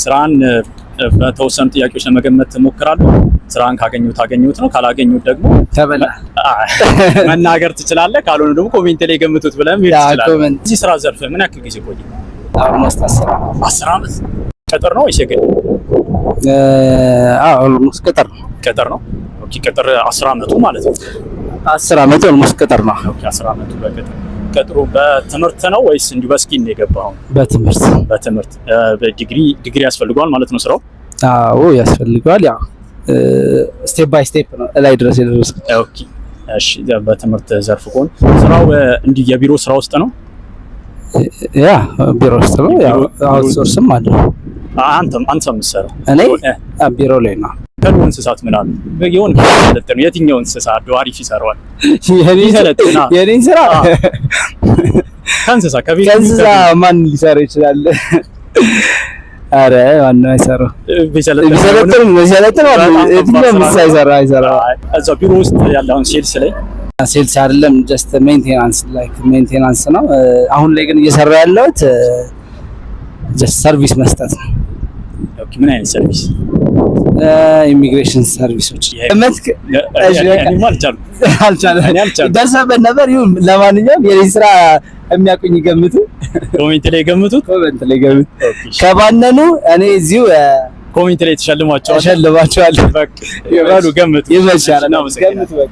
ስራን በተወሰኑ ጥያቄዎች ለመገመት እሞክራለሁ። ስራን ካገኙት ነው፣ ካላገኙት ደግሞ ተበላ መናገር ትችላለህ። ካልሆነ ደግሞ ኮሜንት ላይ ገምቱት ብለም ይችላል። እዚህ ስራ ዘርፍ ምን ያክል ጊዜ ቆይ? ኦልሞስት 10 ዓመት። ቅጥር ነው ወይስ የግል? ኦልሞስት ቅጥር ነው። ኦኬ ቅጥር 10 ዓመቱ ማለት ነው። 10 ዓመቱ ኦልሞስት ቅጥር ነው። ኦኬ 10 ዓመቱ በቅጥር። ቅጥሩ በትምህርት ነው ወይስ እንዲሁ በስኪል ነው የገባው? በትምህርት ዲግሪ ያስፈልገዋል ማለት ነው ስራው? አዎ ያስፈልገዋል። ያው ስቴፕ ባይ ስቴፕ ነው ላይ ድረስ የደረስኩት። ኦኬ እሺ። በትምህርት ዘርፍ ቆን ስራው እንዲሁ የቢሮ ስራ ውስጥ ነው? ያ ቢሮ ውስጥ ነው። ያው አውትሶርስም አለ። አንተም የምትሰራው? እኔ ቢሮ ላይ ነው። ከዱር እንስሳት ምን አሉ? የሆነ ተለጥነ የትኛው እንስሳ አሪፍ ይሰራዋል? የኔን ስራ ከእንስሳ ማን ሊሰራ ይችላል? አረ ዋናው አይሰራው። ቢሰለጥን አይሰራ። እዛው ቢሮ ውስጥ ያለውን ሴልስ አይደለም፣ ጀስት ሜንቴናንስ ነው። አሁን ላይ ግን እየሰራ ያለሁት ጀስት ሰርቪስ መስጠት ነው። ኦኬ ምን አይነት ሰርቪስ? ኢሚግሬሽን ሰርቪሶች። አልቻልኩም ደርሰበት ነበር። ይሁን ለማንኛውም የኔን ስራ የሚያውቁኝ ይገምቱ። ኮሜንት ላይ ገምቱት። ከባነኑ እኔ እዚሁ ኮሜንት ላይ ተሸልማቸዋል። በቃ ይበሉ ገምቱ። ይመሻል። ገምቱ በቃ